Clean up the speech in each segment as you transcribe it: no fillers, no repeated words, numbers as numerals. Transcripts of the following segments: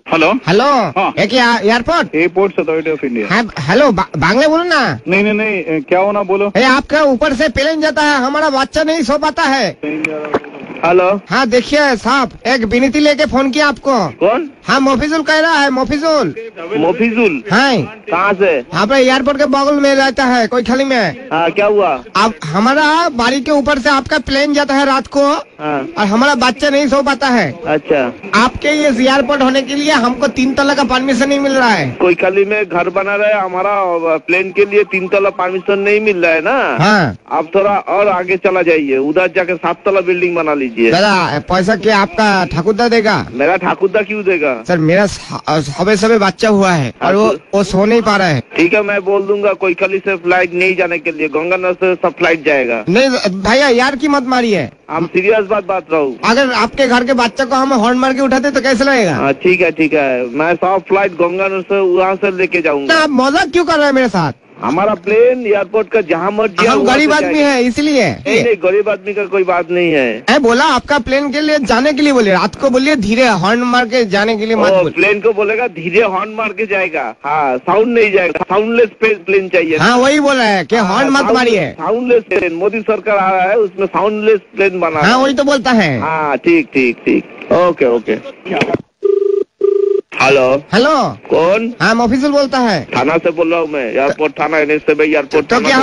Hello hello. हाँ। ये क्या airport? Airport authority of India. हाँ, हेलो बांग्ला बोलो ना। नहीं नहीं नहीं, क्या होना बोलो। आपका ऊपर से प्लेन जाता है, हमारा बच्चा नहीं सो पाता है। हेलो। हाँ देखिए साहब, एक विनती लेके फोन किया आपको। कौन? हाँ मोफिजुल कह रहा है, मोफिजुल। मोफिजुल? हाँ। कहाँ से? यहाँ पे एयरपोर्ट के बगल में रहता है, कोई खाली में। हाँ, क्या हुआ? अब हमारा बारी के ऊपर से आपका प्लेन जाता है रात को। हाँ। और हमारा बच्चा नहीं सो पाता है। अच्छा। आपके ये एयरपोर्ट होने के लिए हमको 3 तला का परमिशन नहीं मिल रहा है। कोई खाली में घर बना रहा है, हमारा प्लेन के लिए 3 तला परमिशन नहीं मिल रहा है ना। हाँ। आप थोड़ा और आगे चला जाइए, उधर जाके 7 तला बिल्डिंग बना लीजिए। दादा पैसा क्या आपका ठाकुरदा देगा? मेरा ठाकुरदा क्यों देगा? सर मेरा सबे बच्चा हुआ है और वो सो नहीं पा रहा है। ठीक है, मैं बोल दूंगा कोई खाली से फ्लाइट नहीं जाने के लिए, गंगानगर से सब फ्लाइट जाएगा। नहीं भैया यार की मत मारिए, हम सीरियस बात रहा हूँ। अगर आपके घर के बच्चे को हम हॉर्न मार के उठाते तो कैसे लगेगा? हाँ ठीक है, मैं सब फ्लाइट गंगानगर से वहाँ से लेके जाऊंगा। आप मजाक क्यों कर रहे हैं मेरे साथ? हमारा प्लेन एयरपोर्ट का जहाँ मर्जी। हम गरीब आदमी है इसलिए। नहीं, गरीब आदमी का कोई बात नहीं है। मैं बोला आपका प्लेन के लिए जाने के लिए बोलिए, रात को बोलिए धीरे हॉर्न मार के जाने के लिए मत बोलिए। प्लेन को बोलेगा धीरे हॉर्न मार के जाएगा। हाँ, साउंड नहीं जाएगा, साउंडलेस प्लेन चाहिए। हाँ वही बोला है कि हॉर्न मत मारिए। साउंडलेस प्लेन मोदी सरकार आ रहा है, उसमें साउंडलेस प्लेन बना। हाँ वही तो बोलता है। हाँ ठीक। ओके। हेलो। हेलो कौन? हाँ मोफिजुल बोलता है। थाना से बोल रहा हूँ मैं, एयरपोर्ट थाना NH एयरपोर्ट। तो क्या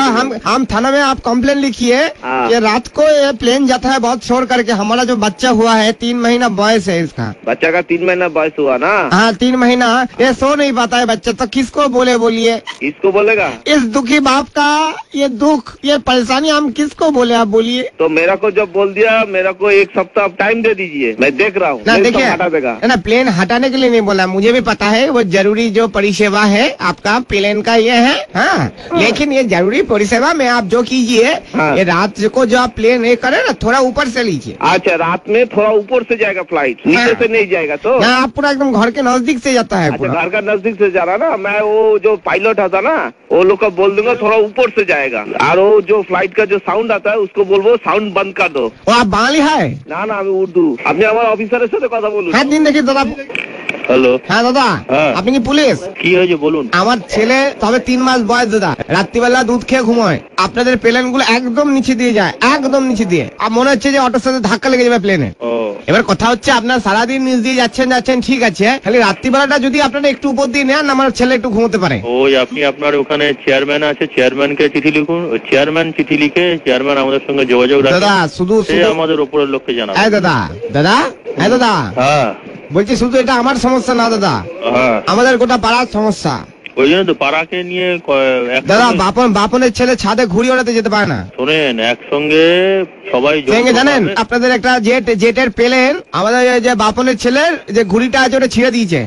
हम थाना में आप कंप्लेन लिखिए कि रात को ये प्लेन जाता है बहुत शोर करके, हमारा जो बच्चा हुआ है 3 महीना बॉयस है इसका। बच्चा का 3 महीना बॉयस हुआ ना? हाँ 3 महीना, ये सो नहीं पाता है बच्चा, तो किसको बोलिए? किसको बोलेगा? इस दुखी बाप का ये दुख, ये परेशानी हम किसको बोले, आप बोलिए। तो मेरा को जब बोल दिया, मेरा को 1 सप्ताह टाइम दे दीजिए, मैं देख रहा हूँ। ना देखिए, हटा देगा ना प्लेन हटाने के लिए नहीं बोला, मुझे भी पता है वो जरूरी जो परिसेवा है आपका प्लेन का ये है। हाँ। लेकिन ये जरूरी परिसेवा में आप जो कीजिए, हाँ। ये रात को जो आप प्लेन ये करे ना, थोड़ा ऊपर से लीजिए। अच्छा, रात में थोड़ा ऊपर से जाएगा फ्लाइट, नीचे से नहीं जाएगा। तो आप पूरा एकदम घर के नजदीक से जाता है। अच्छा, घर का नजदीक से जा रहा ना। मैं वो जो पायलट आता ना, वो लोग को बोल दूंगा थोड़ा ऊपर से जाएगा। और वो जो फ्लाइट का जो साउंड आता है उसको बोलबो साउंड बंद कर दो। वो आप बांग्ली है ना? मैं उर्दू। अपने हमारे ऑफिसर से কথা বলুন। হ্যাঁ দিন দেখি দাদা। হ্যালো। হ্যাঁ দাদা, আপনি কি পুলিশ? কি হয়েছে বলুন। আমার ছেলে তবে 3 মাস বয়স দাদা, রাত্রিবেলা দুধ খেয়ে ঘুমায়, আপনাদের প্লেন গুলো একদম নিচে দিয়ে যায়, একদম নিচে দিয়ে। আর মনে হচ্ছে যে অটোর সাথে ধাক্কা লেগে যাবে প্লেনে। এবার কথা হচ্ছে আপনার সারাদিন নিচ দিয়ে যাচ্ছেন ঠিক আছে, খালি রাত্রিবেলাটা যদি আপনারা একটু উপর দিয়ে নেন, আমার ছেলে একটু ঘুমোতে পারে। ওই আপনি আপনার ওখানে চেয়ারম্যান আছে, চেয়ারম্যানকে চিঠি লিখুন, চেয়ারম্যান চিঠি লিখে চেয়ারম্যান আমাদের সঙ্গে যোগাযোগ রাখুন। দাদা শুধু আমাদের উপরের লোককে জানাবো। দাদা হ্যাঁ বলছি, শুধু এটা আমার সমস্যা না দাদা, আমাদের গোটা পাড়ার সমস্যা। ওই জন্য তো পাড়াকে নিয়ে দাদা বাপনের ছেলে ছাদে ঘুড়ি ওড়াতে যেতে পারে না। শোনেন, একসঙ্গে সবাই জানেন আপনাদের একটা জেটের প্লেন, আমাদের যে বাপনের ছেলের যে ঘুড়িটা আছে ওটা ছিঁড়ে দিয়েছে,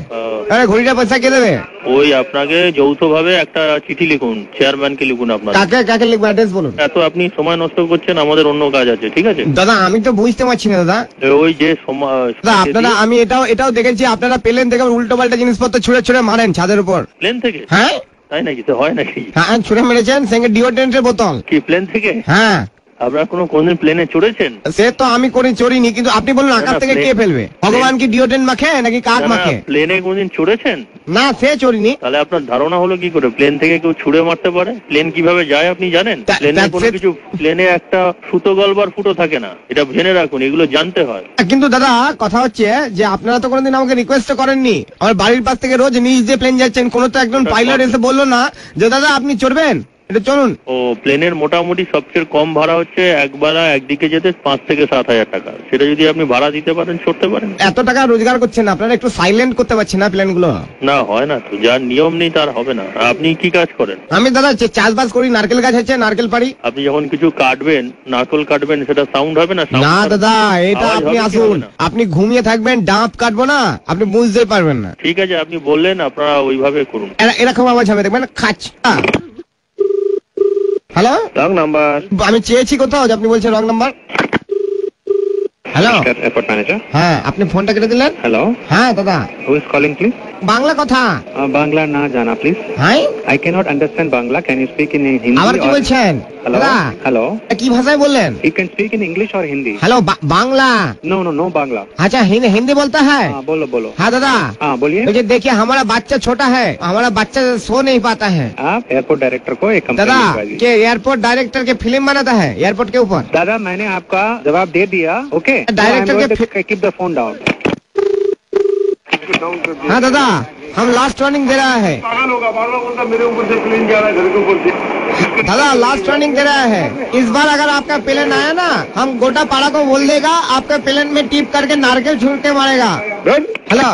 ঘুড়িটা পয়সা কে দেবে? ওই আপনাকে যৌথ ভাবে একটা চিঠি লিখুন, চেয়ারম্যানকে লিখুন। আপনার কাকে লিখবো, অ্যাড্রেস বলুন। এত আপনি সময় নষ্ট করছেন, আমাদের অন্য কাজ আছে। ঠিক আছে দাদা, আমি তো বুঝতে পারছি না দাদা। ওই যে সময় আপনারা, আমি এটাও দেখেছি আপনারা প্লেন থেকে উল্টো পাল্টা জিনিসপত্র ছুঁড়ে মারেন ছাদের উপর। প্লেন থেকে? হ্যাঁ তাই নাকি? তো হয় নাকি? হ্যাঁ ছুঁড়ে মেরেছেন, সঙ্গে ডিওড্রেন্টের বোতল। কি প্লেন থেকে? হ্যাঁ। আপনারা কোনদিন প্লেনে চড়েছেন? সে তো আমি চড়িনি, কিন্তু আপনি বলুন আকাশ থেকে কে ফেলবে? ভগবান কি ডিওড্রেন্ট মাখে নাকি কাক মাখে? প্লেনে কোনদিন চড়েছেন? না, সে চড়িনি। তাহলে আপনার ধারণা হলো কি করে প্লেন থেকে কেউ ছুড়ে মারতে পারে? প্লেন কিভাবে যায় আপনি জানেন? প্লেনে কোনো কিছু, প্লেনে একটা সুতো গলবার ফুটো থাকে না, এটা জেনে রাখুন, এগুলো জানতে হয়। কিন্তু দাদা কথা হচ্ছে যে আপনারা তো কোনোদিন আমাকে রিকোয়েস্ট করেননি। আমার বাড়ির পাশ থেকে রোজ নিচ দিয়ে প্লেন যাচ্ছেন, কোনো তো একজন পাইলট এসে বললো না যে দাদা আপনি চড়বেন, এটা চলুন। ও প্লেনের মোটামুটি সবচেয়ে কম ভাড়া হচ্ছে একবেলা একদিকে যেতে 5 থেকে 7 হাজার টাকা। সেটা যদি আপনি ভাড়া দিতে পারেন, চড়তে পারেন। এত টাকা রোজগার করছেন আপনারা, একটু সাইলেন্ট করতে পারছেন না প্লেন গুলো? না, হয় না তো, যার নিয়ম নেই তার হবে না। আপনি কি কাজ করেন? আমি দাদা চাষবাস করি, নারকেল গাছ আছে, নারকেল পাড়ি। আপনি যখন কিছু কাটবেন, নারকেল কাটবেন, সেটা সাউন্ড হবে না? না দাদা, এটা আপনি আসুন, আপনি ঘুমিয়ে থাকবেন, ডাব কাটবো না, আপনি বুঝতেই পারবেন না। ঠিক আছে, আপনি বললেন, আপনারা ওইভাবে করুন। এরকম আওয়াজ হবে, দেখবেন খাচ। Hello, wrong number. আমি চেয়েছি কোথাও, আপনি বলছেন wrong number. Hello airport manager. হ্যাঁ আপনি ফোনটা কেটে দিলেন। হ্যালো, হ্যাঁ দাদা, who is calling please? Bangla কথা। বাংলা না জানা প্লিজ। হ্যাঁ I cannot understand Bangla. Can you speak in Hindi? আবার কি বলছেন Hello? দাদা? Hello? কি ভাষায় বললেন? You can speak in English or Hindi? Hello Bangla. No Bangla. अच्छा हिंदी बोलता है। हाँ बोलो। हाँ दादा, हाँ बोलिए। मुझे देखिए हमारा बच्चा छोटा है, हमारा बच्चा सो नहीं पाता है। आप एयरपोर्ट डायरेक्टर को एक कंप्लेंट दादा लिखवा दीजिए। के एयरपोर्ट डायरेक्टर के फिल्म बनाता है एयरपोर्ट के ऊपर। दादा मैंने आपका जवाब दे दिया। ओके, डायरेक्टर के कीप द फोन डाउन। हाँ दादा, हम लास्ट वार्निंग दे रहा है। पागल होगा, बार-बार बोलता मेरे ऊपर से प्लेन जा रहा है, घर के ऊपर से। दादा लास्ट वार्निंग दे रहा है, इस बार अगर आपका प्लेन आया ना, हम गोटा पाड़ा को बोल देगा आपके प्लेन में टिप करके नारकेल छूट के मारेगा। हेलो